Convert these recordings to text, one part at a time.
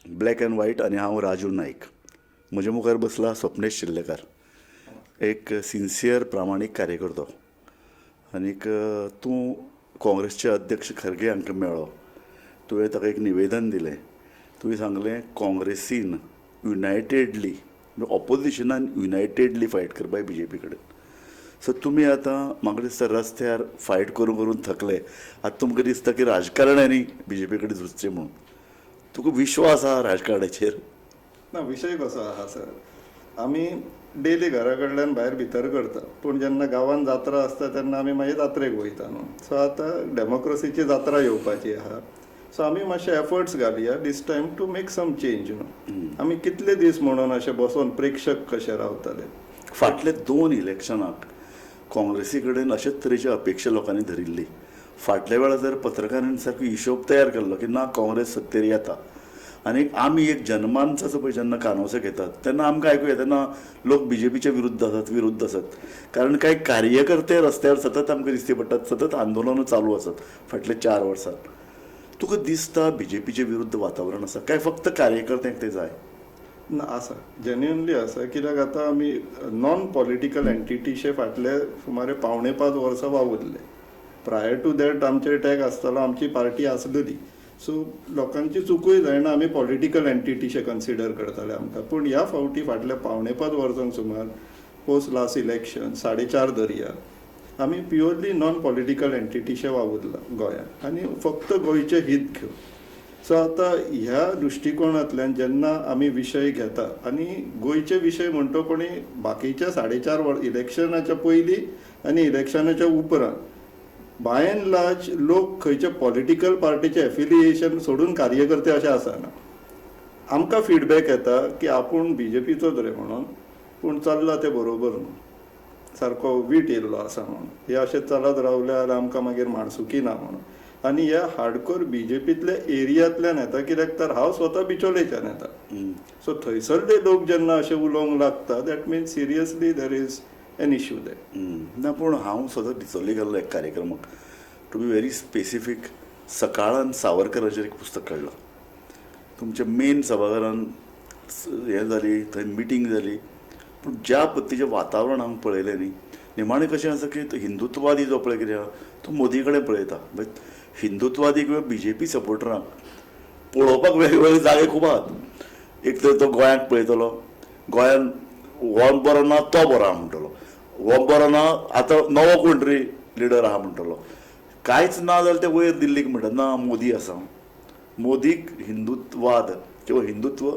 Black and white आणि हांव राजू नाईक. म्हजे मुखार बसला स्वप्नेश शिल्लेकार, एक सिन्सियर प्रामाणीक कार्यकर्तो. आनीक तूं काँग्रेसचे अध्यक्ष खरगे हांकां मेळ्ळो, तुवें ताका एक निवेदन दिलें. तुवें सांगलें काँग्रेसीन युनायटेडली ऑपोजिशनान युनायटेडली फायट करपाक बी जे पी कडेन. सो तुमी आतां म्हाका दिसता रस्त्यार फायट करून करून थकले. आतां तुमकां दिसता की राजकारण्यांनी बी जे पी कडेन झुजचें म्हणून. तुका विश्वास आहा राजकारणाचेर? ना, विशय कसो आहा सर, आमी डेली घरा कडल्यान भायर भितर करता, पूण जेन्ना गांवांत जात्रा आसता तेन्ना आमी मागीर जात्रेक वयता न्हू. सो आतां डेमोक्रेसीची जात्रा येवपाची आहा. सो आमी मातशे एफर्ट्स घालया this time to make some change न्हू. आमी कितले दीस म्हणून अशे बसून प्रेक्षक कशे रावतले. फाटले 2 इलेक्शनाक काँग्रेसी कडेन अशेच तरेची अपेक्षा लोकांनी धरिल्ली. फाटल्या वेळार जर पत्रकारांनी सारको हिशोब तयार केल्लो की ना काँग्रेस सत्तेर येता, आनी आमी एक जनमानसाचो पळय जेन्ना कानोसो घेतात तेन्ना आमकां आयकूं येता ना लोक बी जे पीच्या विरुद्ध आसात. कारण कांय कार्यकर्ते रस्त्यार सतत आमकां दिश्टी पडटात, सतत आंदोलनां चालू आसात फाटले 4 वर्सां. तुका दिसता बी जे पीचे विरुद्ध वातावरण आसा काय फक्त कार्यकर्त्यांक ते जाय? ना, आसा, जेन्युअनली आसा. कित्याक आतां आमी नॉन पॉलिटिकल एंटिटीशे फाटले सुमारे 4.5 वर्सां वावुरले. प्रायर टू दॅट आमचे टॅग आसतालो, आमची पार्टी आसलेली. सो लोकांची चुकूय जायना, आमी पॉलिटिकल एंटिटीशे कन्सिडर करताले आमकां. पूण ह्या फावटी फाटल्या 4.5 वर्सांक सुमार पोस्ट लास्ट इलेक्शन 4.5 धरया, आमी प्युअरली नॉन पॉलिटिकल एंटिटीशे वावुरला गोंयांत, आनी फक्त गोंयचे हित घेवन. सो आतां ह्या दृश्टिकोनांतल्यान जेन्ना आमी विशय घेता, आनी गोंयचे विशय म्हणटोपणी बाकीच्या 4.5 इलेक्शनाच्या पयलीं आनी इलेक्शनाच्या उपरांत बाय एंड लार्ज लोक खंयच्या पॉलिटिकल पार्टीचे एफिलिएशन सोडून कार्यकर्ते अशें आसना. आमकां फीडबॅक येता की आपूण बी जे पीचोच रे म्हणून, पूण चल्ला तें बरोबर न्हू, सारको वीट येयल्लो आसा म्हणून. हे अशें चलत रावल्यार आमकां मागीर माणसुकी ना म्हणून. आनी ह्या हार्डकोर बी जे पीतल्या एरियांतल्यान येता, कित्याक तर हांव स्वता बिचोलेच्यान येता. सो थंयसरले लोक जेन्ना अशें उलोवंक लागता, that means seriously there is an issue दे. ना, पूण हांव सतत डिचोल्ले गेल्लो एक कार्यक्रमाक, टू बी व्हेरी स्पेसिफीक. सकाळान सावरकराचेर एक पुस्तक काडलां. तुमच्या मेन सभाघरान हें जाली, थंय मिटींग जाली. पूण ज्या पद्दतीचें वातावरण हांवें पळयलें न्ही, निमाणें कशें आसा की तो हिंदुत्ववादी जो पळय कितें आहा तो मोदी कडेन पळयता. हिंदुत्ववादी किंवा बी जे पी सपोर्टरांक पळोवपाक वेगवेगळे जागे खूब आहात. एक तर तो गोंयांत पळयतलो, गोंयान हो बरो ना तो बरो आहा म्हणटलो, हो बरो ना आतां नवो कोण तरी लिडर आहा म्हणटलो. कांयच ना जाल्यार ते वयर दिल्लीक म्हणटात ना मोदी आसा. मोदीक हिंदुत्ववाद किंवा हिंदुत्व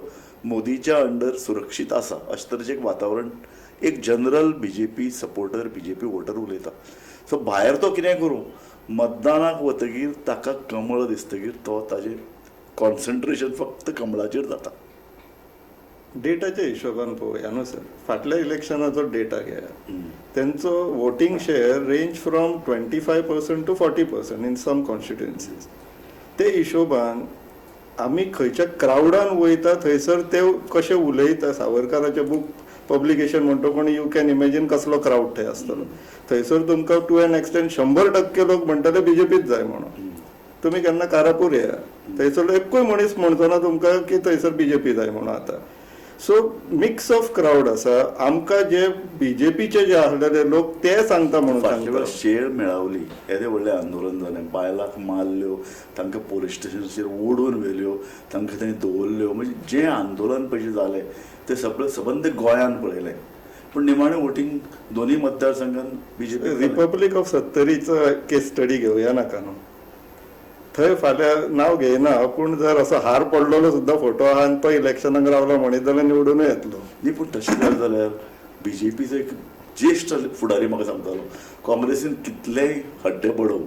मोदीच्या अंडर सुरक्षीत आसा अशें तरेचें एक वातावरण एक जनरल बी जे पी सपोर्टर, बी जे पी वोटर उलयता. सो भायर तो कितें करूं, मतदानाक वतगीर ताका कमळ दिसतगीर तो ताजें कॉन्सन्ट्रेशन फक्त कमळाचेर जाता. डेटाच्या हिशोबान पळोवया न्हू सर. फाटल्या इलेक्शनाचो डेटा घेया, तेंचो voting share range from 25% to 40% in some constituencies. ते हिशोबान आमी खंयच्या क्रावडान वयता थंयसर ते कशें उलयता. सावरकराचें बूक पब्लिकेशन म्हणटा पूण यू कॅन इमॅजीन कसलो क्रावड थंय आसतलो. थंयसर तुमकां टू एन एक्सटेंट 100% लोक म्हणटाले बी जे पीच जाय म्हणून. तुमी केन्ना कारापूर येया, थंयसर एकूय मनीस म्हणचो ना तुमकां की थंयसर बी जे पी जाय म्हणून. आतां सो मिक्स ऑफ क्रावड आसा. आमकां जे बी जे पीचे जे आसलेले लोक ते सांगता म्हणून सांगता. शेळ मेळावली, येदे व्हडलें आंदोलन जालें, बायलांक मारल्यो, तांकां पुलीस स्टेशनाचेर ओडून व्हेल्यो, तांकां थंय दवरल्यो. म्हणजे जें आंदोलन पयशे जालें तें सबंद गोंयांत पळयलें. पूण निमाणें वोटींग दोनूय मतदारसंघान B J P. Republic of 70रीचो केस स्टडी घेवया नाका न्हू. थंय फाल्यां नांव घेयना, पूण जर असो हार पडलेलो सुद्दां फोटो आहा आनी तो इलेक्शनाक रावलो म्हणीत जाल्यार निवडूनय येतलो न्ही. पूण तशें जालें जाल्यार बी जे पीचो एक ज्येश्ठ फुडारी म्हाका सांगतालो काँग्रेसीन कितलेय हड्डे पडोव,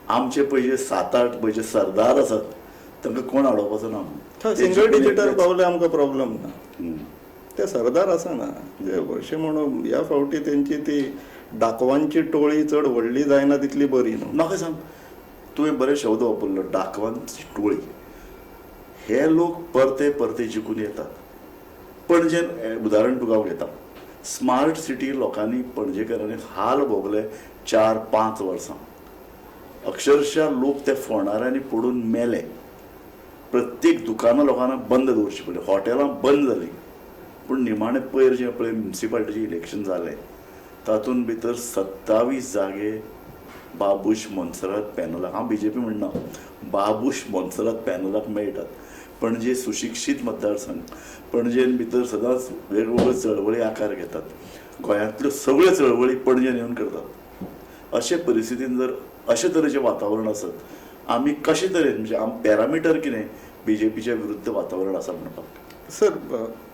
आमचे पयशे 7-8 पयशे सरदार आसात तांकां कोण अडोवपाचो ना. सिंगल डिजिटार पावले आमकां प्रॉब्लेम ना. ते सरदार आसना अशें म्हणून. ह्या फावटी तेंची ती डाकवांची टोळी चड व्हडली जायना तितली बरी न्हू. म्हाका सांग, तुवें बरे शब्द वापरलो, डाकवांची टोळी. हे लोक परते परते जिखून येतात. पणजेन उदाहरण तुका हांव घेता. स्मार्ट सिटी लोकांनी पणजेकारांनी हाल भोगले 4-5 वर्सां. अक्षरशः लोक त्या फोंडाऱ्यांनी पडून मेले. प्रत्येक दुकानां लोकांना बंद दवरची पडली, हॉटेलां बंद जालीं. पूण निमाणें पयर जें पळय म्युनिसिपालिटीचें इलेक्शन जालें तातूंत भितर 27 जागे बाबूश मोन्सरात पॅनलाक, हांव BJP म्हणना, बाबूश मोन्सरात पॅनलाक मेळटात. पणजे सुशिक्षीत मतदारसंघ, पणजेन भितर सदांच वेगवेगळ्यो चळवळी आकार घेतात. गोंयांतल्यो सगळ्यो चळवळी पणजेन येवन करतात. अशे परिस्थितीन जर अशे तरेचें वातावरण आसत, आमी कशे तरेन म्हणजे पॅरामिटर कितें BJPच्या विरुद्ध वातावरण आसा म्हणपाक? सर,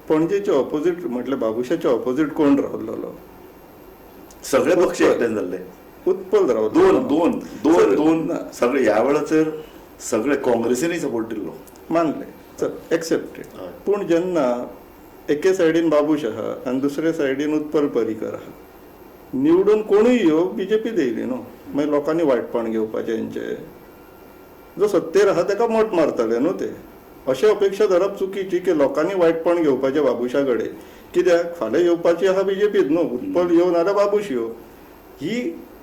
पणजेचे ऑपोजिट म्हटल्यार बाबुशाच्या ऑपोजिट कोण रावलेलो? सगळे पक्ष एकठांय जाल्ले. उत्पल रावलो. दोन दोन दोन दोन सगळे ह्या वेळाचेर सगळे काँग्रेसीनय सपोर्ट दिल्लो. मानले, चल एक्सेप्टेड. हय. पूण जेन्ना एके सायडीन बाबूश आहा आनी दुसरे सायडीन उत्पल पर्रीकर आहा, निवडून कोणूय येवं BJP येयली न्हू. मागीर लोकांनी वायटपण घेवपाचें हेंचे. जो सत्तेर आहा ताका मोट मारतले न्हू ते. अशी अपेक्षा धरप चुकीची की लोकांनी वायटपण घेवपाचें बाबुशा कडेन. कित्याक फाल्यां येवपाची आहा BJPच न्हू. उत्पल येवं नाल्यार बाबूश येवं. ही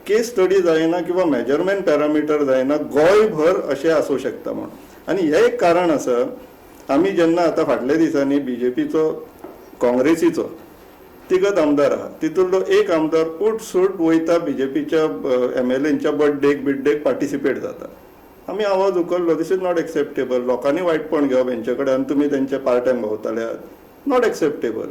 केस स्टडी जायना किंवा मेजरमेंट पॅरामिटर जायना गोंयभर अशें आसूं शकता म्हण. आनी हें एक कारण आसा. आमी जेन्ना आतां फाटल्या दिसांनी BJPचो काँग्रेसीचो तिगत आमदार आहा, तितूंतलो एक आमदार उठसूट वयता BJPच्या MLAंच्या बर्थडेक पार्टिसिपेट जाता. आमी आवाज उखल्लो, दीस इज नॉट एक्सेप्टेबल. लोकांनी वायटपण घेवप हेंचे कडेन आनी तुमी तेंचे पार्ट्यान भोंवताल्यात, नॉट एक्सेप्टेबल.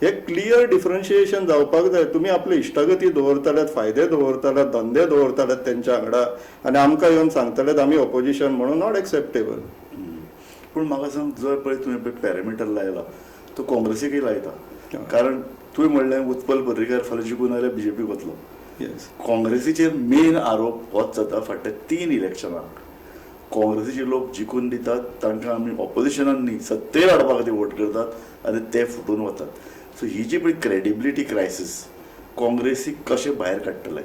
हे क्लियर डिफरन्शिएशन जावपाक जाय. तुमी आपली इश्टागती दवरताल्यात, फायदे दवरताल्यात, धंदे दवरताल्यात तेंच्या वांगडा आनी आमकां येवन सांगताल्यात आमी ऑपोजिशन म्हणून, नॉट एक्सेप्टेबल. पूण म्हाका सांग, जर पळय तुवें पळय पॅरामिटर लायला तो काँग्रेसीकय लायता. कारण तुवें म्हणलें उत्पल पर्रीकर फाल्यां जिखून आयल्यार BJP वतलो. येस. काँग्रेसीचेर मेन आरोप होच जाता फाटल्या 3 इलेक्शनाक. काँग्रेसीचे लोक जिखून दितात, तांकां आमी ऑपोजिशनान न्ही सत्तेर हाडपा खातीर वोट करतात आनी ते फुटून वतात. सो ही जी पळय क्रेडिबिलिटी क्रायसीस काँग्रेसीक कशें भायर काडटले?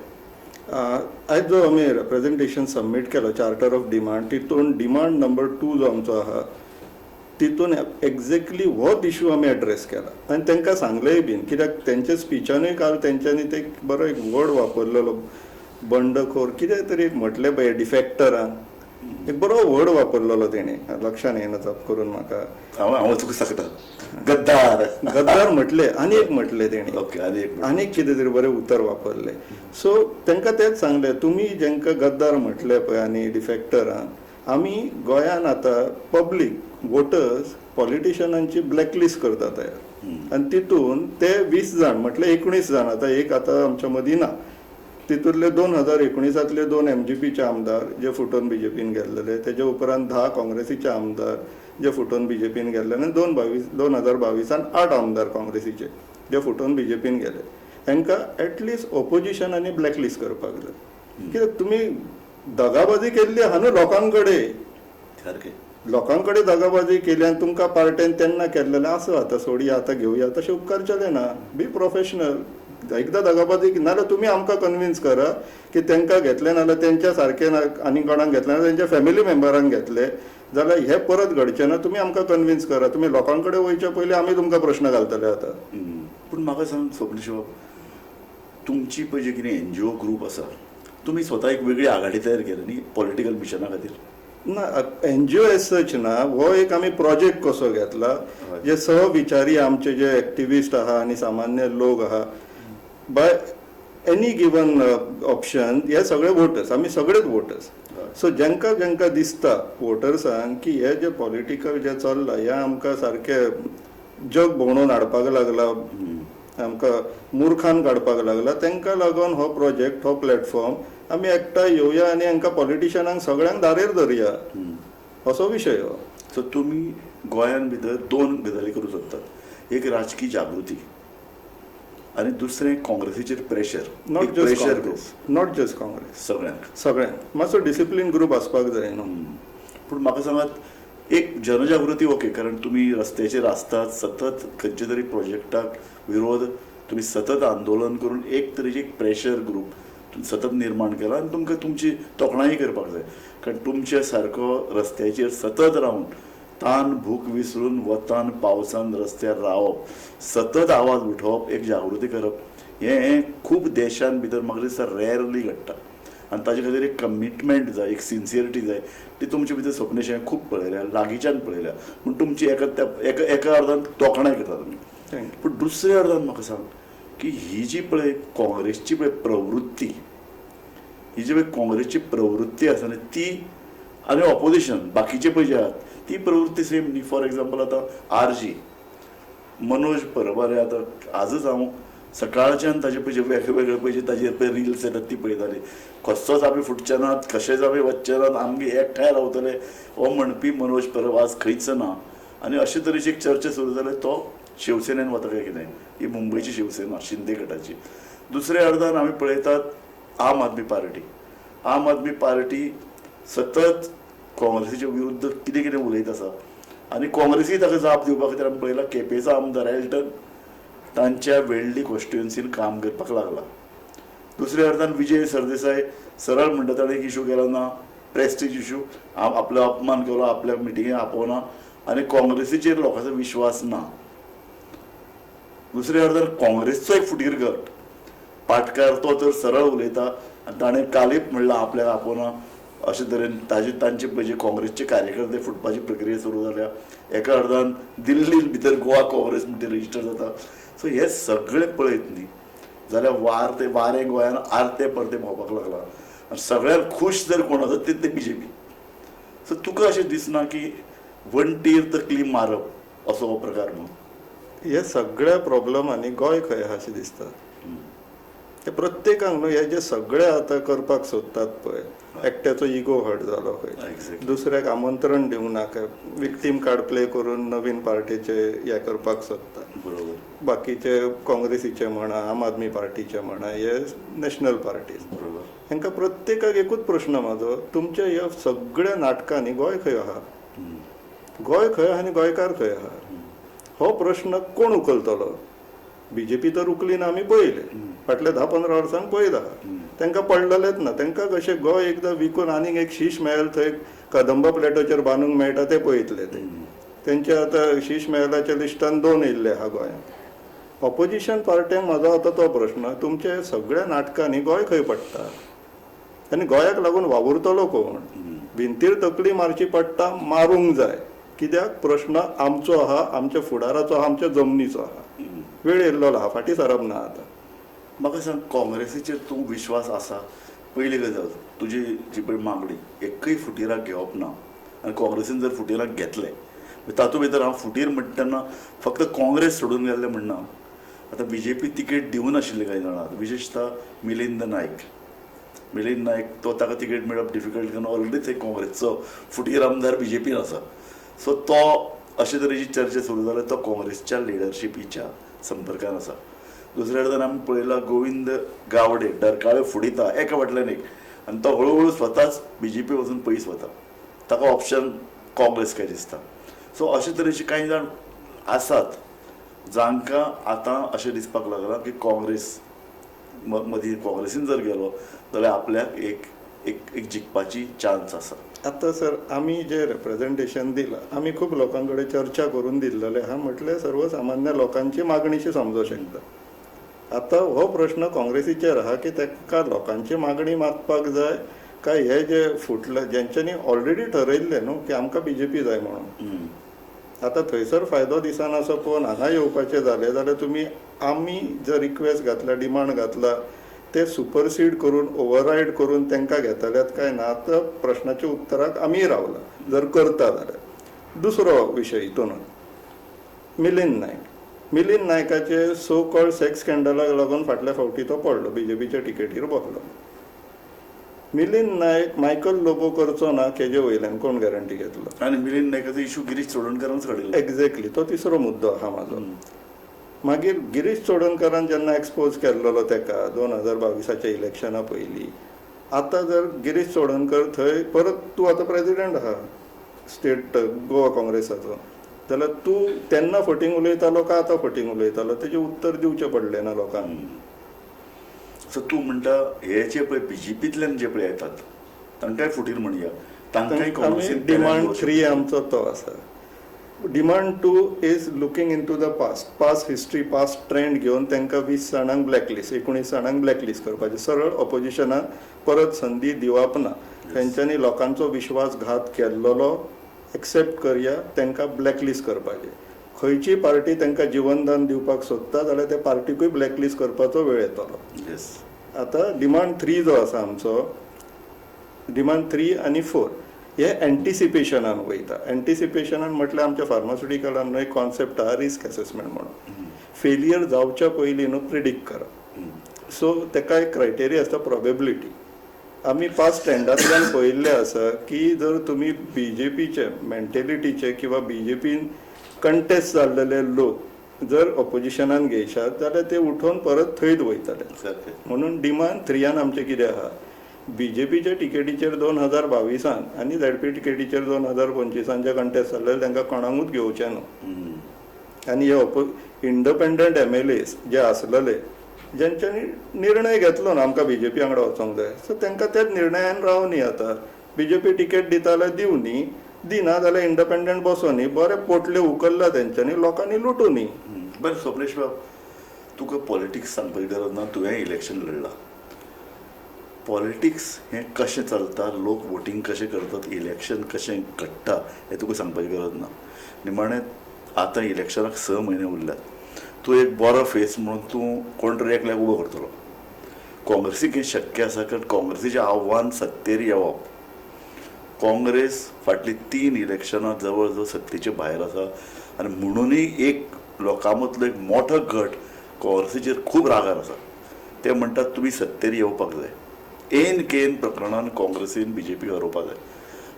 आयज जो आमी रेप्रेझेंटेशन सबमीट केलो चार्टर ऑफ डिमांड, तितून डिमांड नंबर 2 जो आमचो आहा तितून एक्झॅक्टली होच इश्यू आमी एड्रेस केला आनी तांकां सांगलेय बीन. कित्याक तेंच्या स्पिचानूय काल तेंच्यांनी ते बरो एक वर्ड वापरलेलो, बंडखोर कितें तरी म्हटलें पळय, डिफेक्टरान एक बरो वर्ड वापरलेलो तेणे, लक्षान येना जप करून म्हाका. हांव तुका सांगता, गद्दार. गद्दार म्हटले. आनी एक म्हटलें तेणे. ओके. आनी कितें तरी बरें उतर वापरलें. सो तांकां तेंच सांगलें, तुमी जेंकां गद्दार म्हटलें पळय आनी डिफेक्टरां, आमी गोंयान आतां पब्लीक वोटर्स पॉलिटिशियनांची ब्लॅकलिस्ट करता तयार. आनी तितून ते 20 जाण म्हटल्यार 19 जाण आतां एक आतां आमच्या मदीं ना. तितूंतले 2019 2 MGPचे आमदार जे फुटून BJPन गेल्लेले, तेजे उपरांत 10 काँग्रेसीचे आमदार जे फुटून BJPन गेल्ले आनी 2022 8 आमदार काँग्रेसीचे जे फुटून BJPन गेले. हांकां एटलिस्ट ऑपोजिशनांनी ब्लॅकलिस्ट करपाक जाय. कित्याक तुमी दगाबाजी केल्ली आहा न्हू लोकां कडेन. लोकां कडेन दगाबाजी केली आनी तुमकां पार्ट्यान तेन्ना केल्लेलें आसा, आतां सोडया, आतां घेवया, तशें उपकार चले ना. Be professional. एकदां दगाबाजी नाल्यार तुमी आमकां कन्विन्स करा की तांकां घेतलें नाल्यार तेंच्या सारकें आनी कोणाक घेतलें नाल्यार तेंच्या फॅमिली मेंबरांक घेतले जाल्यार हें परत घडचें ना. तुमी आमकां कन्विन्स करा. तुमी लोकां कडेन वयचे पयलीं आमी तुमकां प्रश्न घालतले आतां. पूण म्हाका सांग स्वप्नीश बाब, तुमची पळय जी कितें NGO ग्रूप आसा, तुमी स्वता एक वेगळी आघाडी तयार केल्या न्ही पॉलिटिकल मिशना खातीर? ना, NGO एज सच ना. हो एक आमी प्रोजेक्ट कसो घेतला, जे सहविचारी आमचे जे एक्टिविस्ट आहा आनी सामान्य लोक आहा, बाय एनी गिवन ऑप्शन, हे सगळे वोटर्स, आमी सगळेच वोटर्स. सो जेंकां जेंकां दिसता वोटर्सांक की हे जे पॉलिटिकल जे चल्लां हें आमकां सारकें जग भोंवडून हाडपाक लागला, आमकां मुर्खान काडपाक लागला, तांकां लागून हो प्रोजेक्ट, हो प्लॅटफॉर्म आमी एकठांय येवया आनी हांकां पॉलिटिशियनांक सगळ्यांक दारेर धरया, असो विशय हो. सो तुमी गोंयान भितर 2 गजाली करूं सोदतात. एक राजकीय जागृती आनी दुसरें काँग्रेसीचेर प्रेशर. नॉट जस्ट काँग्रेस, सगळ्यांक मातसो डिसिप्लीन ग्रूप आसपाक जाय न्हू. पूण म्हाका सांगात, एक जनजागृती ओके, कारण तुमी रस्त्याचेर आसतात, सतत खंयचे तरी प्रोजेक्टाक विरोध तुमी सतत आंदोलन करून एक तरेची प्रेशर ग्रूप सतत निर्माण केला आनी तुमकां तुमची तोखणाय करपाक जाय. कारण तुमच्या सारको रस्त्याचेर सतत रावन तान भूक विसरून वतान पावसान रस्त्यार रावप, सतत आवाज उठोवप, एक जागृती करप, हें खूब देशां भितर म्हाका दिसता रेरली घडटा. आनी ताजे खातीर एक कमिटमेंट जाय, एक सिन्सियरिटी जाय, ती तुमचे भितर सपनेशें खूब पळयल्या, लागींच्यान पळयल्या. पूण तुमची एका अर्दान तोखणाय करता तुमी. पूण दुसऱ्या अर्दान म्हाका सांग की ही जी पळय काँग्रेसची पळय प्रवृत्ती, ही जी पळय काँग्रेसची प्रवृत्ती आसा न्ही ती आनी ऑपोजिशन बाकीचे पळय जे आहात ती प्रवृत्ती सेम न्ही. फॉर एक्झाम्पल आतां RG मनोज परबारे आतां आजच हांव सकाळच्यान ताजे पळय वेगळे पळय ताजेर पळय रिल्स येतात ती पळयताले. कसोच आमी फुटचे नात, कशेच आमी वचचे नात, आमगे एकठांय रावतले हो म्हणपी मनोज परब आज खंयच ना. आनी अशे तरेची एक चर्चा सुरू जाली, तो शिवसेनेन वता काय कितें, ही मुंबयची शिवसेना शिंदे गटाची. दुसऱ्या अर्दान आमी पळयतात आम आदमी पार्टी. आम आदमी पार्टी सतत काँग्रेसीच्या विरुद्ध कितें कितें उलयत आसा आनी काँग्रेसीय ताका जाप दिवपा खातीर आमी पळयला केपेंचो आमदार एल्टन तांच्या वेळ्ळी कॉन्स्टिट्युएन्सीन काम करपाक लागला. दुसऱ्या अर्दान विजय सरदेसाय सरळ म्हणटा ताणें एक इशू केलो ना, प्रेस्टीज इशू, आपलो अपमान केलो, आपल्या मिटिंगेक आपोवना आनी काँग्रेसीचेर लोकांचो विश्वास ना. दुसऱ्या अर्दान काँग्रेसचो एक फुटीर गट पाटकार तो तर सरळ उलयता आनी ताणें कालीप म्हणलां आपल्याक आपोवना. अशे तरेन तांचे पळय काँग्रेसचे कार्यकर्ते फुटपाची प्रक्रिया सुरू जाल्या. एका अर्दान दिल्ली भितर गोवा काँग्रेस म्हणटा रजिस्टर जाता. सो हे सगळें पळयत न्ही जाल्यार वारें गोंयान आरते परते भोंवपाक लागला आनी सगळ्यांत खूश जर कोण आसा ते BJP. सो तुका अशें दिसना की वणटीर तकली मारप असो हो प्रकार म्हणून? हे सगळ्या प्रॉब्लमांनी गोंय खंय आहा अशें दिसता. ते प्रत्येकाक न्हू हे जे सगळे आतां करपाक सोदतात पळय, एकट्याचो इगो हर्ट जालो खंय, दुसऱ्याक आमंत्रण दिवंक नाका, विक्टीम कार्ड प्ले करून नवीन पार्टीचे हे करपाक सोदतात. बरोबर. बाकीचे काँग्रेसीचे म्हणा, आम आदमी पार्टीचे म्हणा, हे नॅशनल पार्टीज. बरोबर. हांकां प्रत्येकाक एकूच प्रश्न म्हाजो, तुमच्या ह्या सगळ्या नाटकांनी गोंय खंय आहा? गोंय खंय आहा आनी गोंयकार खंय आहा? हो प्रश्न कोण उखलतलो? BJP तर उखली ना, आमी पळयले फाटल्या 10-15 वर्सांक पळयत आहा. तांकां पडलेलेच ना. तांकां कशें गोंय एकदां विकून आनीक एक शीश मेळ्ळें थंय कदंबा प्लेटोचेर बांदूंक मेळटा ते पळयतले ते. तेंचे आतां शीश मेळ्ळाच्या लिस्टान 2 येयल्ले आहा गोंयांत. ऑपोजिशन पार्ट्यांक म्हाजो आतां तो प्रश्न, तुमच्या सगळ्या नाटकांनी गोंय खंय पडटा आनी गोंयाक लागून वावुरतलो कोण? भिंतीर तकली मारची पडटा, मारूंक जाय. कित्याक प्रश्न आमचो आहा, आमच्या फुडाराचो आहा, आमच्या जमनीचो आहा. वेळ येयल्लो आहा, फाटीं सरप ना आतां. म्हाका सांग, काँग्रेसीचेर तूं विश्वास आसा? पयली गजाल तुजी जी पळय मागणी एकय फुटिराक घेवप ना आनी काँग्रेसीन जर फुटिराक घेतले तातूंत भितर हांव फुटीर म्हणटा तेन्ना फक्त काँग्रेस सोडून गेल्लें म्हणना. आतां BJP तिकेट दिवनाशिल्ले कांय जाणां, विशेषतः मिलिंद नायक तो ताका तिकेट मेळप डिफिकल्ट कारण ऑलरेडी थंय काँग्रेसचो फुटीर आमदार BJPन आसा. सो तो अशे तरेची चर्चा सुरू जाल्या, तो काँग्रेसच्या लिडरशिपीच्या संपर्कान आसा. दुसऱ्या अर्दान आमी पळयलां गोविंद गावडे डरकाळे फुडिता एका फाटल्यान एक आनी तो हळू स्वताच BJP वचून पयस वता. ताका ऑप्शन काँग्रेस काय दिसता. सो अशे तरेचे कांय जाण आसात जांकां आतां अशें दिसपाक लागलां की काँग्रेस मदीं काँग्रेसीन जर गेलो जाल्यार आपल्याक एक जिखपाची चान्स आसा. आतां सर आमी जे रिप्रेझेंटेशन दिलां, आमी खूब लोकां कडेन चर्चा करून दिल्लेले आहा, म्हटल्यार सर्वसामान्य लोकांची मागणीशी समजूंक शकता. आतां हो प्रश्न काँग्रेसीचेर आहा की ताका लोकांची मागणी मागपाक जाय काय हे जे फुटले जेंच्यांनी ऑलरेडी ठरयल्लें न्हू की आमकां BJP जाय म्हणून. आतां थंयसर फायदो दिसना असो पळोवन हांगा येवपाचें जालें जाल्यार आमी जर रिक्वेस्ट घातला, डिमांड घातला, ते सुपरसीड करून ओवररायड करून तांकां घेतल्यात काय ना, तर प्रश्नाच्या उत्तराक आमी रावला जर करता जाल्यार. दुसरो विशय हितूनच मिलिंद नायकाचे सो कॉल्ड सेक्स स्कॅन्डलाक लागून फाटल्या फावटी तो पडलो, BJPच्या टिकेटीर बसलो. मिलिंद नायक मायकल लोबो करचो ना हेजे वयल्यान कोण गॅरंटी घेतलो? आनी मिलिंद नायकाचो इशू गिरीश चोडणकरांच काडिल्लो. एक्झॅक्टली, तो तिसरो मुद्दो आहा म्हाजो. मागीर गिरीश चोडणकरान जेन्ना एक्सपोज केल्लो ताका 2022च्या इलेक्शना पयलीं, आतां जर गिरीश चोडणकर थंय परत तूं आतां प्रेजिडेंट आहा स्टेट गोवा काँग्रेसाचो, जाल्यार तूं तेन्ना फटींग उलयतालो काय आतां फटींग उलयतालो तेजें उत्तर दिवचें पडलें ना लोकांक. सो तूं म्हणटा हे जे पळय BJPंतल्यान जे पळय येतात तांकांय फुटीर म्हणया, तांकांय आमी डिमांड 3 आमचो तो आसा demand 2 is looking into the past history, past trend घेवन तांकां 20 जाणांक ब्लॅकलिस्ट, 19 जाणांक ब्लॅकलिस्ट करपाचे. सरळ ऑपोजिशनाक परत संदी दिवप ना. तेंच्यांनी लोकांचो विश्वासघात केल्लो एक्सेप्ट करया, तांकां ब्लॅकलिस्ट करपाचे. खंयची पार्टी तांकां जीवनदान दिवपाक सोदता जाल्यार त्या पार्टीकूय ब्लॅकलिस्ट करपाचो वेळ येतलो. येस. आता डिमांड 3 जो आसा आमचो, डिमांड 3 आनी 4 हे एंटिसिपेशनान वयता. एंटिसिपेशनान म्हटल्यार आमच्या फार्मास्युटिकलान एक कॉन्सेप्ट आहा रिस्क असेसमेंट म्हणून. फेलियर जावच्या पयलीं न्हू प्रिडिक्ट करप. सो ताका एक क्रायटेरिया आसता प्रोबेबिलिटी. आमी पास्ट ट्रेंडांतल्यान पळयल्लें आसा की जर तुमी बीजेपीचे मेंटेलिटीचे किंवा बीजेपीन कंटेस्ट जाल्लेले लोक जर ऑपोजिशनान घेयशात जाल्यार ते उठोवन परत थंयच वयतले. म्हणून डिमांड 3 आमचें कितें आहा, बीजेपीच्या टिकेटीचेर 2022 आनी झेडपी टिकेटीचेर 2025 जे कंटेस्ट जाल्ले तांकां कोणाकूच घेवचें न्हू. आनी हे इंडिपेंडंट MLAs जे आसलेले जेंच्यांनी निर्णय घेतलो ना आमकां बीजेपी वांगडा वचोंक जाय, सो तांकां त्याच निर्णयान रावनी. आतां बीजेपी टिकेट दिता जाल्यार दिवनी, दिना जाल्यार इंडिपेंडंट बसोनी. बरे पोटले उखल्ला तेंच्यांनी, लोकांनी लुटुनी. बरें स्वप्नेश बाब, तुका पॉलिटिक्स सांगपाची गरज ना. तुवें इलेक्शन लढला. पॉलिटिक्स हें कशें चलता, लोक वोटींग कशें करतात, इलेक्शन कशें घडटा हें तुका सांगपाची गरज ना. निमाणें आतां इलेक्शनाक 6 म्हयने उरल्यात. तूं एक बरो फेस म्हणून तूं कोण तरी एकल्याक उबो करतलो. काँग्रेसीक हें शक्य आसा, कारण काँग्रेसीचें आव्हान सत्तेर येवप. काँग्रेस फाटलीं 3 इलेक्शनां जवळ जवळ सत्तेचे भायर आसा आनी म्हणूनय एक लोकां मदलो एक मोठो गट काँग्रेसीचेर खूब रागार आसा. ते म्हणटात तुमी सत्तेर येवपाक जाय. एन केन प्रकरणान काँग्रेसीन बीजेपीक हरोवपाक जाय.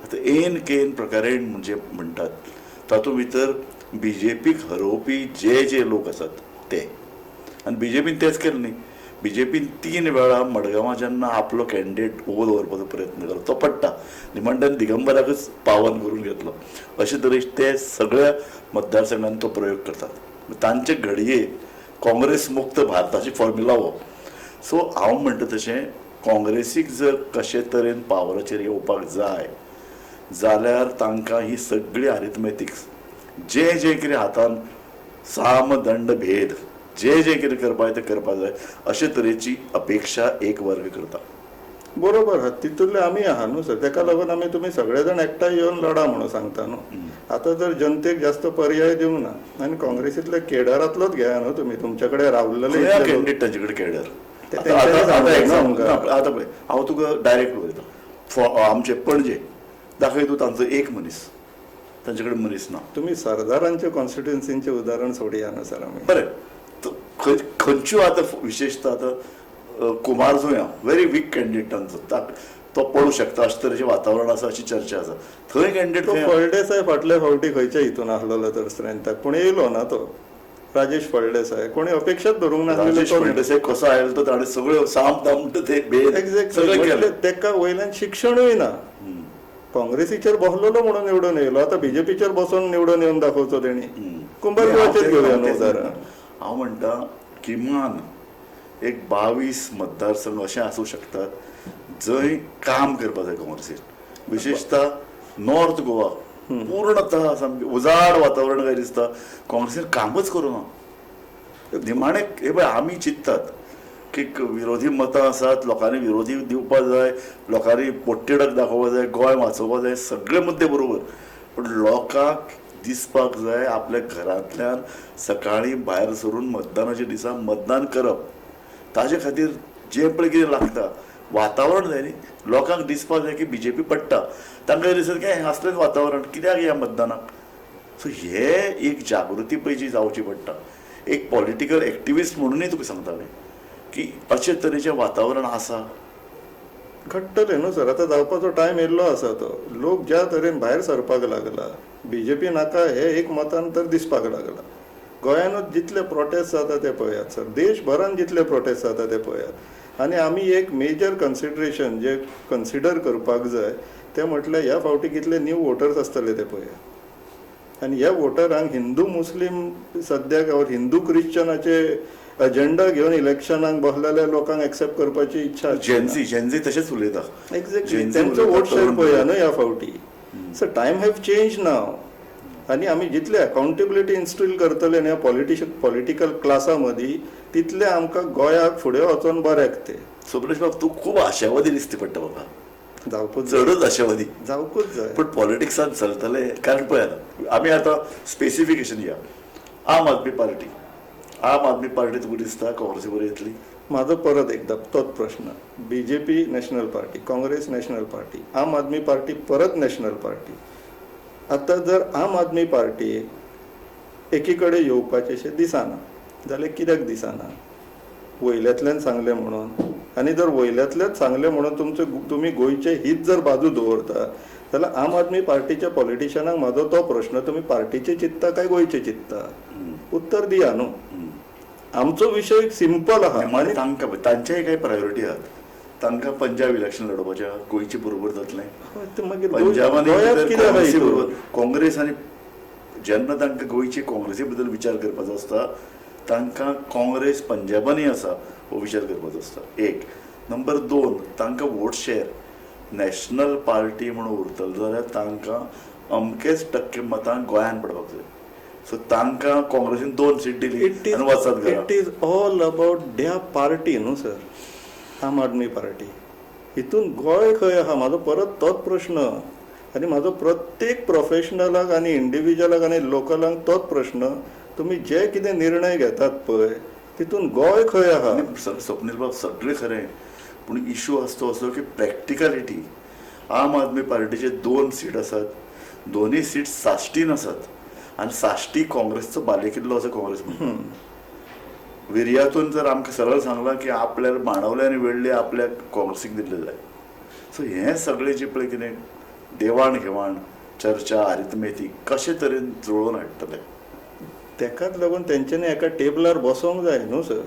आतां एन केन प्रकारेण म्हणजे म्हणटात तातूंत भितर बीजेपीक हरोवपी जे लोक आसात ते, आनी बीजेपीन तेंच केलें न्ही. बीजेपीन 3 वेळा मडगांवां जेन्ना आपलो कॅन्डिडेट उबो दवरपाचो प्रयत्न केलो तो पडटा. निमाणें दिगंबराकच पावन करून घेतलो. अशे तरेन ते सगळ्या मतदारसंघांत तो प्रयोग करतात. तांचे घडये काँग्रेस मुक्त भारताची फॉर्म्युला हो. सो हांव म्हणटा तशें काँग्रेसीक जर कशे तरेन पावराचेर येवपाक जाय जाल्यार तांकां ही सगळी अरिथमॅटिक्स जे कितें हातान साम दंड भेद जे कितें करपाक ते करपाक जाय अशे तरेची अपेक्षा एक वर्ग करता. बरोबर आहा, तितूंतले आमी आहा न्हू सर. ताका लागून आमी तुमी सगळे जाण एकठांय येवन लढा म्हणून सांगता न्हू. आतां जर जनतेक जास्त पर्याय दिवंक ना आनी काँग्रेसींतल्या केडारांतलोच घेया न्हू तुमी. तुमचे कडेन रावलेले कॅन्डिडेट तांचे कडेन केडर. आतां पळय हांव तुका डायरेक्ट उलयतां. आमचे पणजे दाखय तूं तांचो एक मनीस, तांचे कडेन मनीस ना. तुमी सरदारांच्या कॉन्स्टिट्युएन्सीचें उदाहरण सोडया न्हू सर आमी. बरें, खंयच्यो आतां विशेशता आतां Kumar Joya very weak candidate तांचो, तो पडूं शकता अशें तरेचें वातावरण आसा अशी चर्चा आसा. थंय कॅन्डिडेट फळदेसाय फाटल्या फावटी खंयच्या हितून आसलेलो तर स्ट्रेंथाक, पूण येयलो ना तो. राजेश फळदेसाय कोणी अपेक्षाच धरूंक नासलेलो. कसो आयलो तो ताणें सगळ्यो साम दाम ते भेद सगळें केलें. तेका वयल्यान शिक्षणूय ना. काँग्रेसीचेर बसलेलो म्हणून निवडून येयलो. आतां बीजेपीचेर बसून निवडून येवन दाखोवचो तेणी. कुंभरदेवाचेर घेवया न्हू जरा. हांव म्हणटा किमान एक 22 मतदारसंघ अशे आसूं शकतात जंय काम करपा जाय काँग्रेसीन. विशेषता नॉर्थ गोवा पूर्णतः सामकें उजाड वातावरण काय दिसता. काँग्रेसीन कामच करूना. निमाणें हे पळय आमी चिंततात की विरोधी मतां आसात, लोकांनी विरोधी दिवपाक जाय, लोकांनी पोट्टेडक दाखोवपाक जाय, गोंय वाचोवपाक जाय, सगळे मुद्दे बरोबर. पूण लोकांक दिसपाक जाय आपल्या घरांतल्यान सकाळीं भायर सरून मतदानाच्या दिसा मतदान करप. ताजे खातीर जे पळय कितें लागता वातावरण जाय न्ही. लोकांक दिसपाक जाय की बीजेपी पडटा. तांकां दिसता की हें असलेंच वातावरण कित्याक ह्या मतदानाक. सो हे एक जागृती पयली जावची पडटा. एक पॉलिटिकल एक्टिविस्ट म्हणूनय तुका सांगतालें की अशे तरेचें वातावरण आसा. घडटलें न्हू सर. आतां जावपाचो टायम येयल्लो आसा तो. लोक ज्या तरेन भायर सरपाक लागला, बीजेपी नाका हे एक मतांतर दिसपाक लागला. गोंयांतूच जितले प्रोटेस्ट जाता ते पळयात सर. देशभरान जितले प्रोटेस्ट जाता ते पळयात. आनी आमी एक मेजर कन्सिडरेशन जे कन्सिडर करपाक जाय ते म्हटल्यार ह्या फावटी कितले न्यू वोटर्स आसतले ते पळयात. आनी ह्या वोटरांक हिंदू मुस्लीम सद्याक हिंदू क्रिश्चनाचे अजेंडा घेवन इलेक्शनाक बसलेल्या लोकांक एक्सेप्ट करपाची इच्छा. जेन्सी तशेंच उलयता. एक्झॅक्टली. तेंचो वोट शेअर पळया न्हू ह्या फावटी. सो टायम हॅव चेंज नाव. आनी आमी जितले अकाउंटेबिलिटी इन्स्टिल करतले न्ही पॉलिटिकल क्लासा मदीं तितले आमकां गोंयाक फुडें वचोन बऱ्याक ते. सुप्रेश बाब तू खूब आशावादी दिसती पडटा बाबा, जावपूच चडच आशावादी. जावपूच जाय. पण पॉलिटिक्सात चलतले कारण पळयात आमी आतां स्पेसिफिकेशन या आम आदमी पार्टी तुका दिसता काँग्रेसी बरी येतली? म्हाजो परत एकदा तोच प्रश्न. BJP national party, Congress national party, आम आदमी पार्टी परत नॅशनल पार्टी. आतां जर आम आदमी पार्टी एकी कडेन येवपाचें अशें दिसना जाल्यार कित्याक दिसना? वयल्यातल्यान सांगलें म्हणून, आनी जर वयल्यातलेंच सांगलें म्हणून तुमी गोंयचे हीच जर बाजू दवरता जाल्यार आम आदमी पार्टीच्या पॉलिटिशियनाक म्हाजो तो प्रश्न, तुमी पार्टीचे चिंतता काय गोंयचे चिंतता? उत्तर दिया न्हू. आमचो विशय सिंपल आहा. आनी तांकां तांचेय काही प्रायोरिटी आहात. तांकां पंजाब इलेक्शन लडोवपाचें गोंयचे बरोबर जातलें. ते मागीर पंजाबांनी गोंयांत भितर कितें आहा काँग्रेसी हितून? बरोबर काँग्रेस आनी जेन्ना तांकां गोंयचे काँग्रेसी बद्दल विचार करपाचो आसता तांकां काँग्रेस पंजाबांनी आसा हो विचार करपाचो आसता. एक. नंबर 2 तांकां वोट शेअर नॅशनल पार्टी म्हणून उरतलो जाल्यार तांकां अमकेच टक्के मतां गोंयान पडपाक जाय. सो तांकां काँग्रेसीन 2 सीट दिली आनी वचत घरा. इट इज ऑल अबाउट द्या पार्टी न्हू सर. आम आदमी पार्टी हितून गोंय खंय आहा? म्हाजो परत तोच प्रश्न. आनी म्हाजो प्रत्येक प्रोफेशनलाक आनी इंडिविज्युअलाक आनी लोकलांक तोच प्रश्न. तुमी जे कितें निर्णय घेतात पळय तितून गोंय खंय आहा? स्वप्नील बाब सगळें खरें, पूण इश्यू आसा तो असो की प्रॅक्टिकलिटी. आम आदमी पार्टीचे 2 सीट आसात, दोनूय सीट साश्टीन आसात आनी साश्टी काँग्रेसचो बालेकिल्लो असो काँग्रेस म्हणटा. विर्यातून जर आमकां सरळ सांगलां की आपल्याला मांडवले आनी वेळले आपल्याक काँग्रेसीक दिल्ले जाय. सो हें सगळें जे पळय कितें देवाण घेवाण चर्चा अरिथमेतीक कशे तरेन जुळोवन हाडटले तेकाच लागून तेंच्यांनी एका टेबलार बसोंक जाय न्हू सर.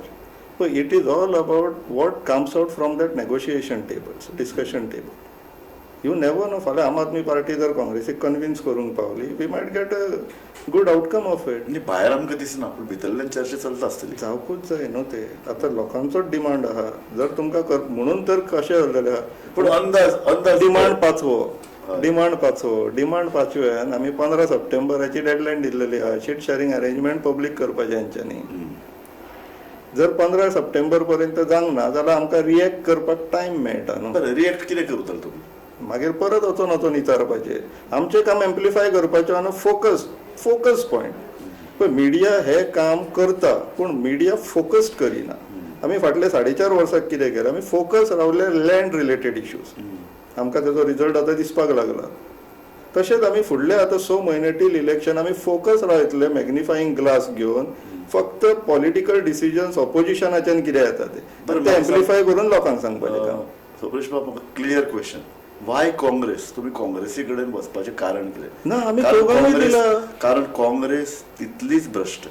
पण it is all about what comes out from that negotiation tables, discussion table. You never know, फाल्यां आम आदमी पार्टी जर काँग्रेसीक कन्विन्स करूंक पावली, we might get a good outcome of it. आनी भायर आमकां दिसना पूण भितरल्यान चर्चा चलता आसतली. जावपूच जाय न्हू ते. आतां लोकांचोच डिमांड आहा. जर तुमकां म्हणून तर कशें जालें पूण अंदाज डिमांड पांचवो डिमांड पांचव्यान आमी 15 सप्टेंबराची डेडलायन दिल्लेली आहा शीट शेअरिंग अरेंजमेंट पब्लीक करपाचें हेंच्यांनी. जर 15 सप्टेंबर पर्यंत जावंक ना जाल्यार आमकां रिएक्ट करपाक टायम मेळटा न्हू. रिएक्ट कितें करतले तुमी? मागीर परत वचून विचारपाचें. आमचें काम एम्प्लिफाय करपाचें आनी फोकस पॉयंट. पण मिडिया हें काम करता पूण मिडिया फोकस्ड करिना. आमी फाटले 4.5 वर्सांक कितें केलें? आमी फोकस रावले लँड रिलेटेड इश्यूज. आमकां तेजो रिजल्ट आतां दिसपाक लागला. तशेंच आमी फुडले आतां 6 म्हयने टील इलेक्शन आमी फोकस रावतले मॅग्निफाईंग ग्लास घेवन. फक्त पॉलिटिकल डिसिजन्स ऑपोजिशनाच्यान कितें येता ते एम्प्लिफाय करून लोकांक सांगपाचें काम. सुप्रेश बाब म्हाका क्लियर क्वेश्चन. वाय काँग्रेस? तुम्ही काँग्रेसी कडेन वचपाचें कारण कितें? ना आमी दोगांय दिला. कारण काँग्रेस तितलीच भ्रश्ट.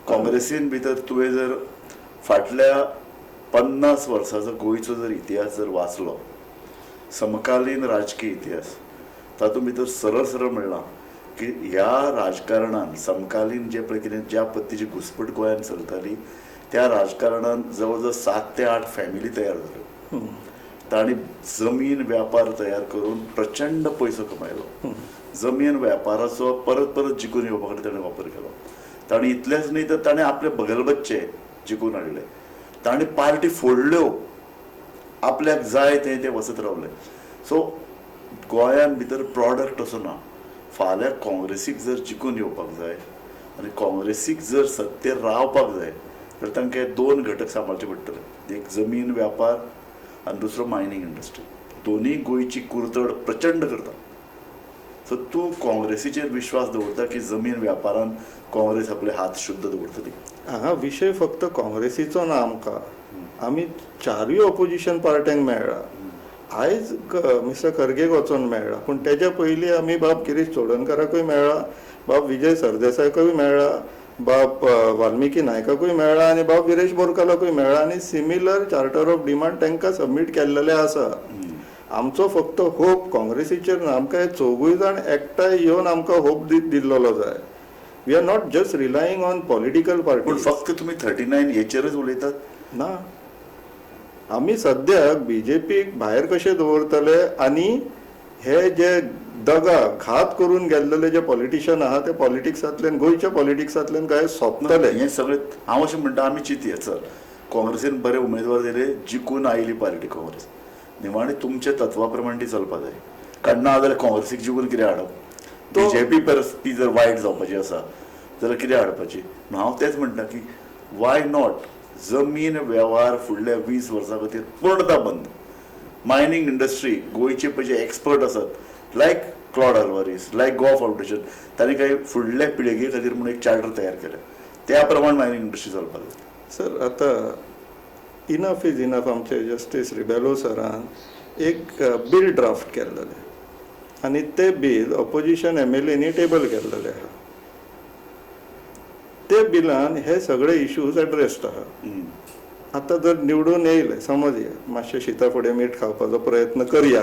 काँग्रेसीन भितर तुवें जर फाटल्या 50 वर्सांचो गोंयचो जर इतिहास जर वाचलो, समकालीन राजकीय इतिहास, तातूंत भितर सरळ म्हणलां की ह्या राजकारणान समकालीन जे पळय कितें ज्या पद्दतीची घुसपट गोंयांत चलताली त्या राजकारणान जवळ 7 ते 8 फॅमिली तयार जाल्यो. तांणी जमीन व्यापार तयार करून प्रचंड पयसो कमायलो. जमीन व्यापाराचो परत जिखून येवपा खातीर ताणें वापर केलो. तांणी इतलेंच न्ही तर ताणें आपले बगलबच्चे जिखून हाडले. तांणी पार्टी फोडल्यो. आपल्याक जाय तें वचत रावले. सो गोंयान भितर प्रॉडक्ट असो ना. फाल्यां काँग्रेसीक जर जिखून येवपाक जाय आनी काँग्रेसीक जर सत्तेर रावपाक जाय जाल्यार तांकां 2 घटक सांबाळचे पडटले. एक जमीन व्यापार आनी दुसरो मायनींग इंडस्ट्री. दोनूय गोंयची कुरतड प्रचंड करता. सो तूं काँग्रेसीचेर विश्वास दवरता की जमीन व्यापारान काँग्रेस आपले हात शुद्ध दवरतली? हांगा विशय फक्त काँग्रेसीचो ना. आमकां आमी 4य ऑपोजिशन पार्ट्यांक मेळ्ळा. आयज मिस्टर खर्गेक वचोन मेळ्ळा, पूण तेच्या पयलीं आमी बाब गिरीश चोडणकराकूय मेळ्ळा, बाब विजय सरदेसायकूय मेळ्ळा, बाब वाल्मिकी नायकाकूय मेळ्ळा आनी बाब विरेश बोरकाराकूय मेळ्ळा. आनी सिमिलर चार्टर ऑफ डिमांड तांकां सबमीट केल्लेले आसा. आमचो फक्त होप काँग्रेसीचेर ना. आमकां हे 4गूय जाण एकठांय येवन आमकां होप दिल्लो जाय. We are not just relying on political party. पूण फक्त तुमी 39 हेचेरच उलयतात? ना, आमी सद्याक BJPक भायर कशें दवरतले आनी हे जे दगा घात करून गेल्लेले जे पॉलिटिशियन आहात ते पॉलिटिक्सांतल्यान गोंयच्या पॉलिटिक्सांतल्यान काय सोंपतले. हे सगळे हांव अशें म्हणटा आमी चिंतया चल काँग्रेसीन बरे उमेदवार दिले जिखून आयली पार्टी काँग्रेस निमाणी तुमच्या तत्वा प्रमाणे ती चलपा जाय कारण ना जाल्यार काँग्रेसीक जिखून कितें हाडप बीजेपी परिस्थिती जर वायट जावपाची आसा जाल्यार कितें हाडपाची हांव तेंच म्हणटा की वाय नॉट जमीन वेव्हार फुडल्या 20 वर्सां खातीर पूर्णता बंद. मायनींग इंडस्ट्री गोंयचे पळय एक्सपर्ट आसात लायक क्लॉड अल्वारीस लायक गो फावंडेशन तांणी काही फुडल्या पिळगे खातीर म्हणून एक चार्टर तयार केले त्या प्रमाणे मायनींग इंडस्ट्री चलपाक जाय. सर आता इनफ इज इनफ आमचे जस्टीस रिबेलो सरान एक बिल ड्राफ्ट केल्लेले आनी ते बिल ऑपोजिशन MLAनी टेबल केल्लेले आहा. ते बिलान हे सगळे इश्यूज एड्रेस्ड आहा. आता जर निवडून येयले समज मातशें शिता फुडें मीठ खावपाचो प्रयत्न करया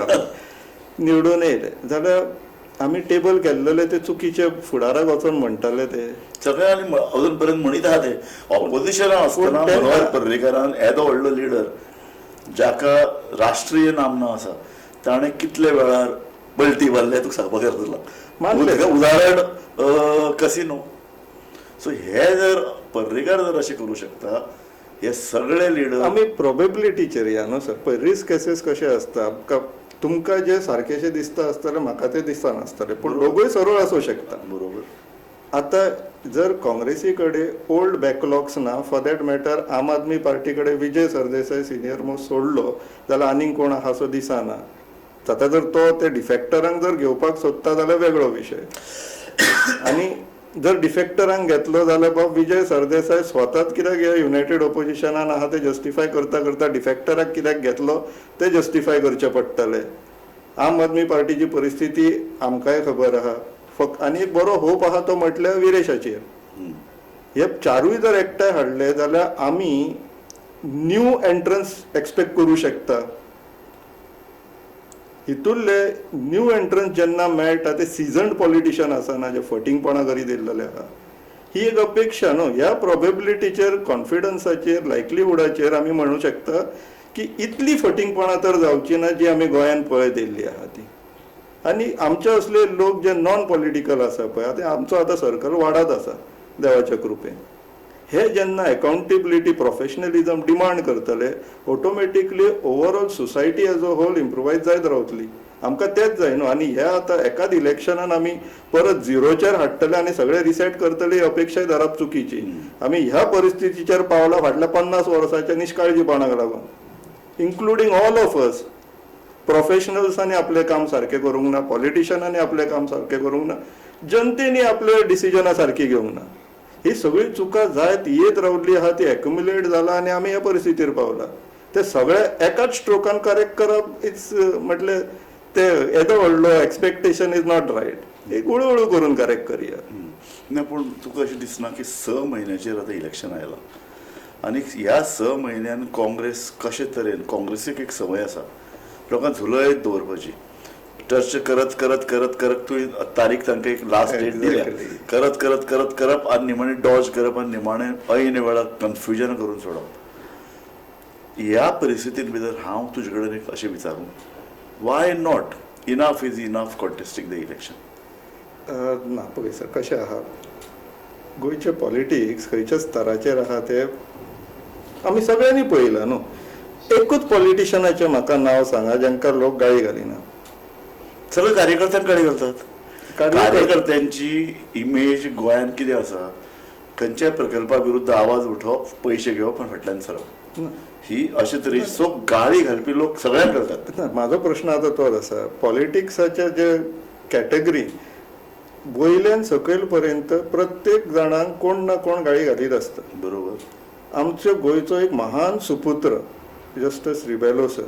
निवडून येयले जाल्यार आमी टेबल केल्लेले ते चुकीचे फुडाराक वचून म्हणटाले ते सगळ्यांनी अजून पर्यंत म्हणीत आहा ते ऑपोजिशनान आसतना मनोहर पर्रीकारान एदो व्हडलो लिडर जाका राष्ट्रीय नामना आसा ताणें कितले वेळार बल्टी मारले तुका सांगपाक गरज उदाहरण कसिनो. सो हे जर पर्रीकार जर अशें करूं शकता हे सगळे लिडर आमी प्रोबेबिलिटीचेर या न्हू सर पळय रिस्क केसीस कशे आसता तुमकां जे सारकेशें दिसता आसतलें म्हाका तें दिसनासतलें पूण दोगूय सरळ आसूं शकता. बरोबर. आता जर काँग्रेसी कडेन ओल्ड बॅकलॉग्स ना फॉर दॅट मॅटर आम आदमी पार्टी कडेन विजय सरदेसाय सिनियर मोस्ट सोडलो जाल्यार आनीक कोण आहा असो दिसना. आता जर तो ते डिफेक्टरांक जर घेवपाक सोदता जाल्यार वेगळो विशय आनी जर डिफेक्टरांक घेतलो जाल्यार बाब विजय सरदेसाय स्वताच कित्याक ह्या युनायटेड ऑपोजिशनान आहा ते जस्टिफाय करता करता डिफेक्टराक कित्याक घेतलो ते जस्टिफाय करचे पडटले. आम आदमी पार्टीची परिस्थिती आमकांय खबर आहा फक्त आनी एक बरो होप आहा तो म्हटल्यार विरेशाचेर. हे चारूय जर एकठांय हाडले जाल्यार आमी न्यू एंट्रन्स एक्सपेक्ट करूं शकता. हितूरले न्यू एंट्रन्स जेन्ना मेळटा ते सिजन्ड पॉलिटिशियन आसना जे फटींगपणां करीत येयल्लेले आहा ही एक अपेक्षा न्हू. ह्या प्रोबेबिलिटीचेर कॉन्फिडन्साचेर लायकलीहुडाचेर आमी म्हणूं शकता की इतली फटींगपणां तर जावची ना जी आमी गोंयांत पळयत येयल्ली आहा ती. आनी आमचे असले लोक जे नॉन पॉलिटिकल आसा पळय ते आमचो आतां सर्कल वाडत आसा देवाच्या कृपेन. हे जेन्ना अकाउंटेबिलिटी प्रोफेशनलिझम डिमांड करतले automatically overall society as a whole improvise जायत रावतली. आमकां तेच जाय न्हू आनी हे आतां एकाच इलेक्शनान आमी परत झिरोचेर हाडटले आनी सगळे रिसेट करतले ही अपेक्षाय धरप चुकीची. आमी ह्या परिस्थितीचेर पावला फाटल्या 50 वर्सांच्या निश्काळजीपणाक लागून इन्क्लुडींग ऑल ऑफ अस. प्रोफेशनल्सांनी आपलें काम सारकें करूंक ना पॉलिटिशियनांनी आपलें काम सारकें करूंक ना जनतेनी आपले डिसिजनां सारकी घेवंक ना. ही सगळी चुका जायत येत रावल्ली आहा ती एक्युमुलेट जाला आनी आमी ह्या परिस्थितीर पावला. ते सगळे एकाच स्ट्रोकान करेक्ट करप इट्स म्हटले ते येदो व्हडलो एक्सपेक्टेशन इज नॉट रायट. एक हळू करून करेक्ट करया. ना पूण तुका अशें दिसना की 6 म्हयन्याचेर आतां इलेक्शन आयलां आनी ह्या 6 म्हयन्यान काँग्रेस कशे तरेन काँग्रेसीक एक संवय आसा लोकांक झुलयत दवरपाची टच करत करत करत करत तुवें तारीख तांकां एक लास्ट डेट दिल्या करत करत करत करप आनी निमाणें डॉज करप आनी निमाणें ऐन वेळार कन्फ्युजन करून सोडप. ह्या परिस्थितीन भितर हांव तुजे कडेन एक अशें विचारूं why not enough is enough contesting the election. ना पळय सर कशें आहा गोंयचे पॉलिटिक्स खंयच्या स्तराचेर आहा ते आमी सगळ्यांनी पळयलां न्हू. एकूच पॉलिटिशियनाचें म्हाका नांव सांगा जांकां लोक गाळी घालिना. सगळे कार्यकर्त्यांक गाळी घालतात. कार्यकर्त्यांची इमेज गोंयांत कितें आसा खंयच्याय प्रकल्पा विरुद्ध आवाज उठोवप पयशे घेवप आनी फाटल्यान सरप ही अशे तरेची सो गाळी घालपी लोक सगळ्यांक करतात. म्हाजो प्रश्न आतां तोच आसा पॉलिटिक्साचे जे कॅटेगरी वयल्यान सकयल पर्यंत प्रत्येक जाणांक कोण ना कोण गाळी घालीत आसता. बरोबर. आमच्या गोंयचो एक महान सुपुत्र जस्टीस रिबेलो सर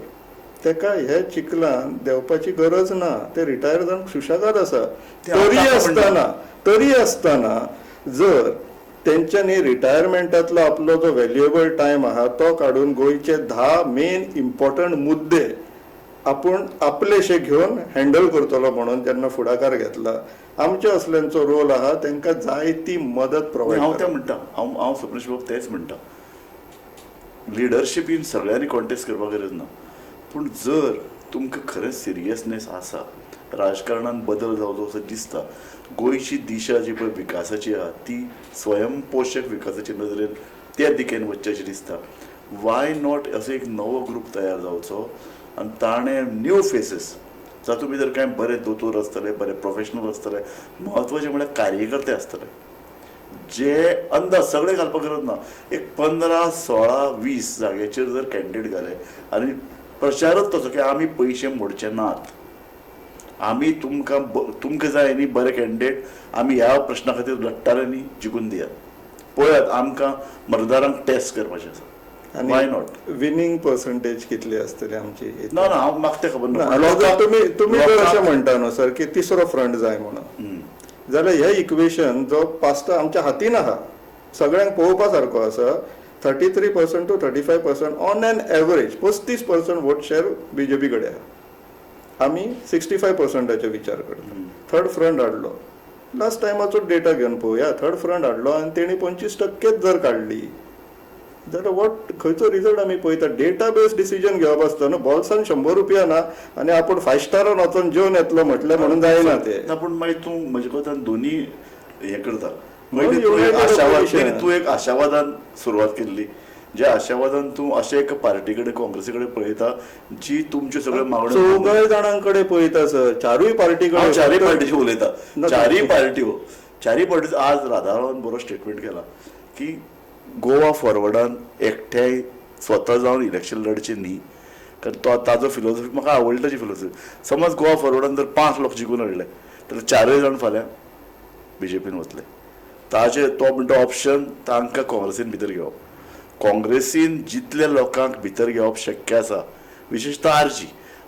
तेका हे चिखलान देवपाची गरज ना. ते रिटायर जावन सुशेगाद आसा. तरी आसतना जर तेंच्यांनी रिटायरमेंटातलो आपलो जो व्हॅल्युएबल टायम आहा तो काडून गोंयचे 10 मेन इम्पॉर्टंट मुद्दे आपूण आपलेशे घेवन हँडल करतलो म्हणून जेन्ना फुडाकार घेतला आमचे असल्यांचो रोल आहा तांकां जाय ती मदत प्रोवायड. हांव तें म्हणटा हांव सप्रेश बाब तेंच म्हणटा लिडरशिपीन सगळ्यांनी कॉन्टेस्ट करपाक गरज ना पूण जर तुमकां खरेंच सिरियसनेस आसा राजकारणात बदल जावचो असो दिसता. गोंयची दिशा जी पळय विकासाची आहा ती स्वयंपोषक विकासाच्या नदरेन त्या दिकेन वचचें अशें दिसता. वाय नॉट असो एक नवो ग्रूप तयार जावचो आनी ताणें न्यू फेसीस जातूंत भितर कांय बरे दोतोर आसतले, बरे प्रोफेशनल आसतले, म्हत्वाचे म्हळ्यार कार्यकर्ते आसतले जे अंदाज सगळे घालपाक गरज ना. एक 15, 16, 20 जाग्याचेर जर कॅन्डिडेट घाले आनी प्रचारच तसो की आमी पयशे मोडचे नात, आमी तुमकां जाय न्ही बरे कॅन्डिडेट, आमी ह्या प्रश्ना खातीर लडटाले न्ही, जिखून दियात. पळयात आमकां मतदारांक टेस्ट करपाचें आसा. Why not? विनिंग पर्संटेज कितली आसतली आमची? ना ना, हांव म्हाका तें खबर ना. तुम्ही जर अशें म्हणटा न्हू सर की तिसरो फ्रंट जाय म्हणून, जाल्यार हे इक्वेशन जो पास्ता आमच्या हातीन आहा, सगळ्यांक पळोवपा सारको आसा. 33% to 35% on an average 35% vote share BJP कडेन आहा. आमी 65%चे विचार करता. थर्ड फ्रंट हाडलो, लास्ट टायमाचो डेटा घेवन पळोवया. थर्ड फ्रंट हाडलो आनी तेणी 25% जर काडली जाल्यार वॉट खंयचो रिजल्ट आमी पळयता? डेटा बेस्ड डिसिजन घेवप आसता न्हू. बॉल्सान 100 रुपया ना आनी आपूण 5 स्टारान वचून जेवन येतलो म्हटल्यार म्हणून जायना ते. पूण मागीर तूं म्हजे कोतान दोनी हें करता. तूं एक आशावादान सुरवात केल्ली, ज्या आशावादान तूं अशें एक पार्टी कडेन, काँग्रेसी कडेन पळयता जी तुमच्यो सगळ्यो मागण्यो 4 जाणांकडे पळयता सर. चारूय पार्टी कडेन, चारय पार्टीची उलयता. चारय पार्टी आज राधारावान बरो स्टेटमेंट केला की गोवा फॉरवर्डान एकट्याय स्वता जावन इलेक्शन लडचें न्ही, कारण ताजो फिलॉसॉफी म्हाका आवडटा. ताची फिलॉसॉफी समज गोवा फॉरवर्डान जर 5 लोक जिखून हाडले जाल्यार 4 जाण फाल्यां बीजेपीन वतले. ताचे तो म्हणटा ऑप्शन तांकां काँग्रेसीन भितर घेवप. काँग्रेसीन जितल्या लोकांक भितर घेवप शक्य आसा, विशेषतः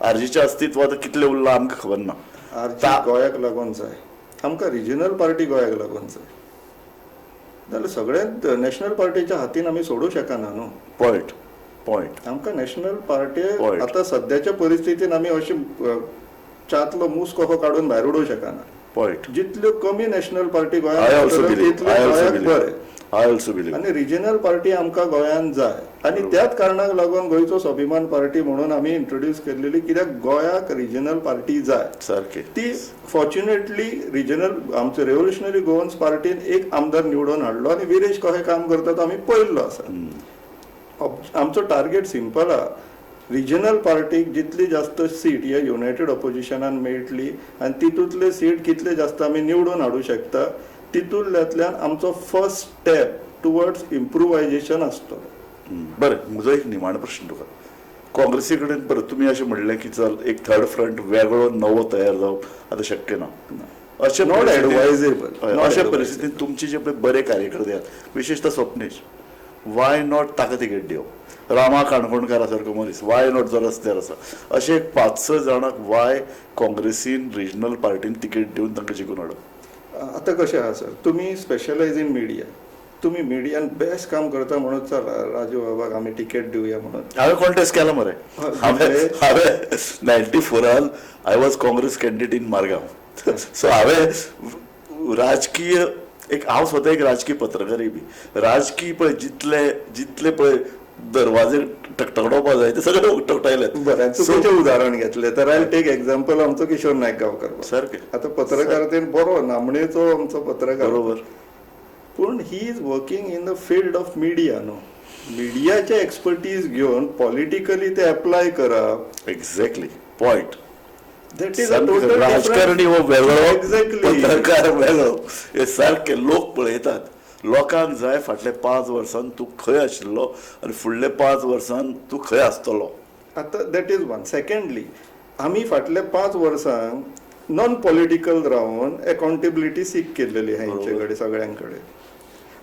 आरजीचें अस्तित्व आतां कितलें उरलां आमकां खबर ना. आरजी गोंयाक लागून जाय, आमकां रिजनल पार्टी गोंयाक लागून जाय, जाल्यार सगळ्यात नॅशनल पार्टीच्या हातीन आमी सोडूं शकना न्हू. पॉयंट आमकां नॅशनल पार्टी आतां सद्याच्या परिस्थितीन आमी अशें चातलो मूस कहो काडून भायर उडोवं शकना. जितल्यो कमी नॅशनल पार्टी गोंयांत बरें, आनी रिजनल पार्टी आमकां गोंयांत जाय. आनी त्याच कारणाक लागून गोंयचो स्वाभिमान पार्टी म्हणून आमी इंट्रोड्यूस केल्लेली, कित्याक गोंयाक रिजनल पार्टी जाय सारकी. ती फॉर्च्युनेटली रिजनल आमचो रेव्होल्युशनरी गोवन्स पार्टीन एक आमदार निवडून हाडलो आनी विरेश कशें काम करता तो आमी पळयल्लो आसा. आमचो टार्गेट सिंपल आहा, रिजनल पार्टीक जितली जास्त सीट ह्या युनायटेड ऑपोजिशनान मेळटली आनी तितूंतले सीट कितले जास्त आमी निवडून हाडूं शकता, तितूंतल्यातल्यान आमचो फर्स्ट स्टेप टुवर्ड्स इम्प्रुवायजेशन आसतलो. बरें, म्हजो एक निमाणो प्रश्न तुका. काँग्रेसी कडेन परत तुमी अशें म्हणलें की चल एक थर्ड फ्रंट वेगळो नवो तयार जावप आतां शक्य ना. अशें नॉट एडवायजेबल. अशा परिस्थितींत तुमचे जे पळय बरे कार्यकर्ते आहात, विशेषतः स्वप्नेश, वाय नॉट ताका तिकेट दिवप? रामा काणकोणकारा सारको मनीस वाय नॉट जो रस्त्यार आसा, अशे 5-6 जाणांक वाय काँग्रेसीन रिजनल पार्टीन तिकेट दिवन तांकां जिखून हाडप? आतां कशें आहा सर, तुमी स्पेशलायज इन मिडिया, तुमी मिडियान बेस्ट काम करता म्हणून चल राजू बाबाक आमी तिकेट दिवया म्हणून हांवें कॉन्टेस्ट केला मरे. हांवें 94 I was Congress candidate in Margao. So हांवें राजकीय हांव स्वता एक राजकीय पत्रकारूय बी. राजकीय पळय जितले पळय दरवाजे ठकठकडोवपा जाय ते सगळे ठकटायले. बरें, चुकीचें उदाहरण घेतलें तर आय टेक एक्झाम्पल आमचो किशोर नायक गांवकर सारकें. आतां पत्रकारितेन बरो नामनेचो आमचो पत्रकार, बरोबर, पूण he is working in the field of media न्हू. मिडियाचे एक्सपर्टीज घेवन पॉलिटिकली ते अप्लाय करप. Exactly point. That is a total राजकारणी हो वेगळो, एक्झॅक्टली पत्रकार वेगळो. हे सारखे लोक पळयतात. लोकांक जाय फाटले 5 वर्सान तूं खंय आशिल्लो आनी फुडले 5 वर्सान तूं खंय आसतलो. आतां दॅट इज वन. सेकंडली, आमी फाटले 5 वर्सांक नॉन पॉलिटिकल रावन अकाउंटेबिलिटी सीक केल्लेली हेंचे कडेन सगळ्यां कडेन.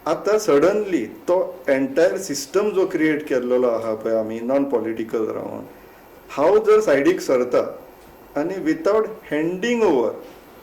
आतां सडनली तो एंटायर सिस्टम जो क्रिएट केल्लो आहा पळय आमी नॉन पॉलिटिकल रावन, हांव जर सायडीक सरता आनी विथआउट हँडिंग ओवर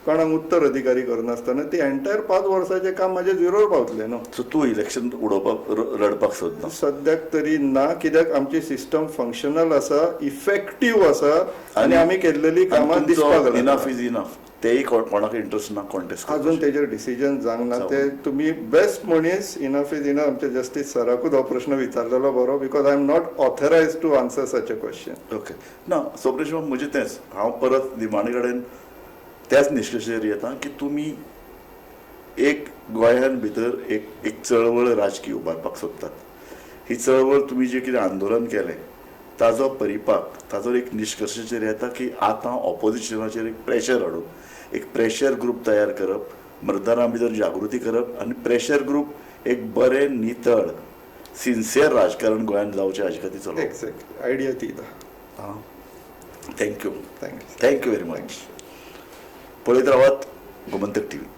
कोणाक उत्तर अधिकारी करनासतना ती एंटायर 5 वर्साचें काम म्हाजें झिरोर पावतलें न्हू. सो तूं इलेक्शन उडोवपाक रडपाक सोदना? सद्याक तरी ना, कित्याक आमची सिस्टम फंक्शनल आसा, इफेक्टीव आसा आनी आमी केल्लेली कामां दिसपाक लागल्या. Enough is enough. तेय कोणाक इंट्रस्ट ना कॉन्टेस्ट अजून तेजेर डिसिजन जावंक ना. ते तुमी बेस्ट मनीस इनफ इज इनफ आमचे जस्टीस सराकूच हो प्रश्न विचारलेलो बरो, because I am not authorise to answer such a question. Okay ना स्वप्नेश, म्हजें तेंच. हांव परत निमाणे कडेन त्याच निश्कर्शेर येता की तुमी एक गोंयान भितर एक चळवळ राजकीय उबारपाक सोदतात. ही चळवळ तुमी जे कितें आंदोलन केलें ताजो परिपाक ताजो एक निश्कर्शेचेर येता की आतां ऑपोजिशनाचेर एक प्रेशर हाडून एक प्रेशर ग्रूप तयार करप, मतदारां भितर जागृती करप आनी प्रेशर ग्रूप एक बरें नितळ सिन्सियर राजकारण गोंयांत जावचें हाजे खातीर चलोवप. एक्झॅक्टली आयडिया ती thank you thank you thank you very much. पळयत रावात गोमंतक टीव्ही.